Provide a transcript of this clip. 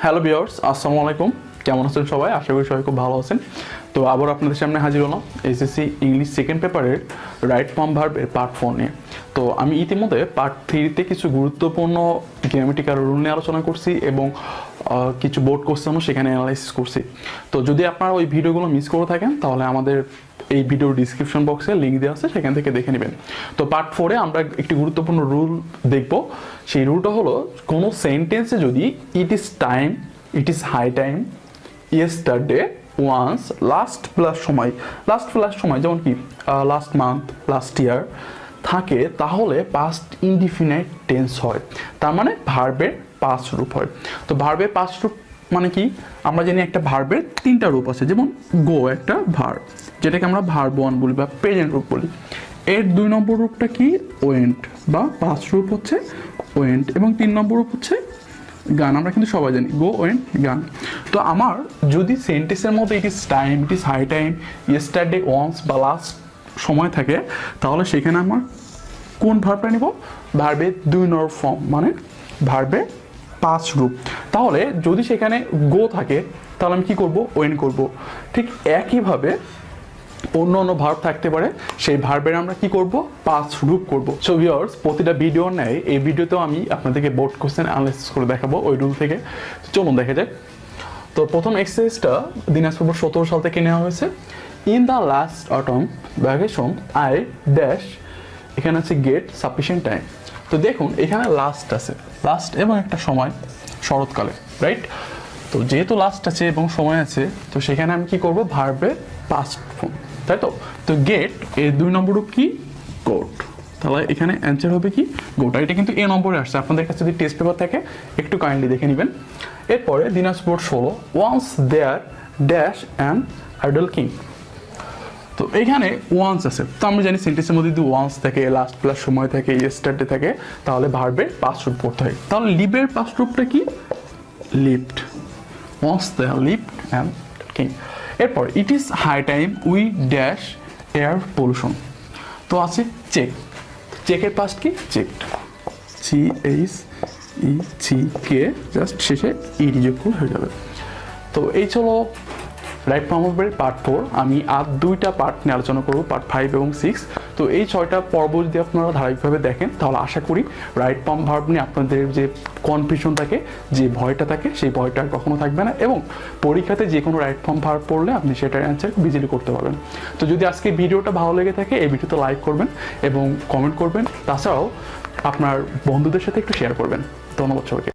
Hello viewers, আসসালামু আলাইকুম। কেমন আছেন সবাই? আশা করি সবাই খুব ভালো আছেন। তো আবার আপনাদের সামনে হাজির হলাম এসএসসি ইংলিশ সেকেন্ড পেপারের রাইট ফর্ম ভার্বের পার্ট 4 নিয়ে। তো আমি ইতিমধ্যে পার্ট 3তে কিছু গুরুত্বপূর্ণ গ্রামাটিক্যাল রুল নিয়ে আলোচনা করছি এবং কিছু বোর্ড কোশ্চেনও সেখানে অ্যানালাইসিস করছি। তো যদি আপনারা ওই ভিডিওগুলো মিস করে থাকেন তাহলে আমাদের এই ভিডিওর ডিসক্রিপশন বক্সে লিঙ্ক দেওয়া আছে, সেখান থেকে দেখে নেবেন। তো পার্ট 4-এ আমরা একটি গুরুত্বপূর্ণ রুল দেখব। সেই রুলটা হলো, কোনো সেন্টেন্সে যদি it is time, it is high time, yesterday, once, last plus সময় যেমন কি লাস্ট মান্থ, লাস্ট ইয়ার থাকে, তাহলে পাস্ট ইনডিফিনাইট টেন্স হয়। তার মানে ভার্বের পাস্ট রূপ হয়। তো ভার্বের পাস্ট রূপ মানে কি? আমরা জানি একটা ভার্বের 3টা রূপ আছে। যেমন গো একটা ভার্ব, যেটাকে আমরা ভার্ব 1 বলি বা প্রেজেন্ট রূপ বলি। এর 2 নম্বর রূপটা কি? ওয়েন্ট বা পাস্ট রূপ হচ্ছে ওয়েন্ট, এবং 3 নম্বর রূপ হচ্ছে গান। আমরা কিন্তু সবাই জানি গো, ওয়েন্ট, গান। তো আমার যদি সেন্টেন্সের মধ্যে it is time, it is high time, yesterday, once বা লাস্ট সময় থাকে, তাহলে সেখানে আমার কোন ভার্বটা নিব? ভার্বের 2 নম্বর ফর্ম, মানে ভার্বের পাস্ট রূপ। তাহলে যদি সেখানে গো থাকে তাহলে আমি কি করব? ওয়েন করব। ঠিক একইভাবে অন্য অন্য ভার্ব থাকতে পারে, সেই ভার্বের আমরা কি করব? পাস্ট রূপ করব। সো ভিউয়ার্স, প্রতিটা ভিডিওর ন্যায় এই ভিডিওতেও আমি আপনাদেরকে বোর্ড কোশ্চেন অ্যানালাইসিস করে দেখাবো ওই রুল থেকে। চলুন দেখা যাক। তো প্রথম এক্সারসাইজটা দিনাজপুর 17 সাল থেকে নেওয়া হয়েছে। In the last autumn vacation I dash, এখানে আছে গেট সাফিসিয়েন্ট টাইম। তো দেখুন এখানে লাস্ট আছে, লাস্ট এবং একটা সময়, শরৎকালে, রাইট? তো যেহেতু লাস্ট আছে এবং সময় আছে, তো সেখানে আমি কি করব? ভার্বের পাস্ট ফর্ম, তাই তো? তো গেট এর 2 নম্বর রূপ কি? গোট। তাহলে এখানে অ্যান্সার হবে কি? গোটা। এটা কিন্তু এ নম্বরে আসছে। আপনাদের কাছে যদি টেস্ট পেপার থাকে একটু কাইন্ডলি দেখে নেবেন। এরপরে Dinajpur 16, once there dash and idle king. তো এইখানে ওয়ান্স আছে। তো আমরা জানি সেন্টেন্সের মধ্যে যদি ওয়ান্স থাকে, লাস্ট প্লাস সময় থাকে, ইয়েস্টারডে থাকে, তাহলে ভার্বের পাস্ট রূপ পড়তে হয়। তাহলে লিভের পাস্ট রূপটা কি? Lived. Once there lived and king. এরপর it is high time we dash air pollution. তো আছে চেক। চেকের পাস্ট কি? চেকড। CHECK, জাস্ট শেষে ইডি যোগ হয়ে যাবে। তো এই ছিল রাইট ফর্ম ভার্বের পার্ট 4। আমি আর 2টা পার্ট নিয়ে আলোচনা করবো, পার্ট 5 এবং 6। তো এই 6টা পর্ব যদি আপনারা ধারাবাহিকভাবে দেখেন, তাহলে আশা করি রাইট ফর্ম ভার্ব নিয়ে আপনাদের যে কনফিউশন থাকে, যে ভয়টা থাকে, সেই ভয়টা আর কখনো থাকবে না, এবং পরীক্ষাতে যে কোনো রাইট ফর্ম ভার্ব পড়লে আপনি সেটার অ্যান্সার ইজিলি করতে পারবেন। তো যদি আজকে ভিডিওটা ভালো লেগে থাকে, এই ভিডিওতে লাইক করবেন এবং কমেন্ট করবেন। তাছাড়াও আপনার বন্ধুদের সাথে একটু শেয়ার করবেন। ধন্যবাদ সবাইকে।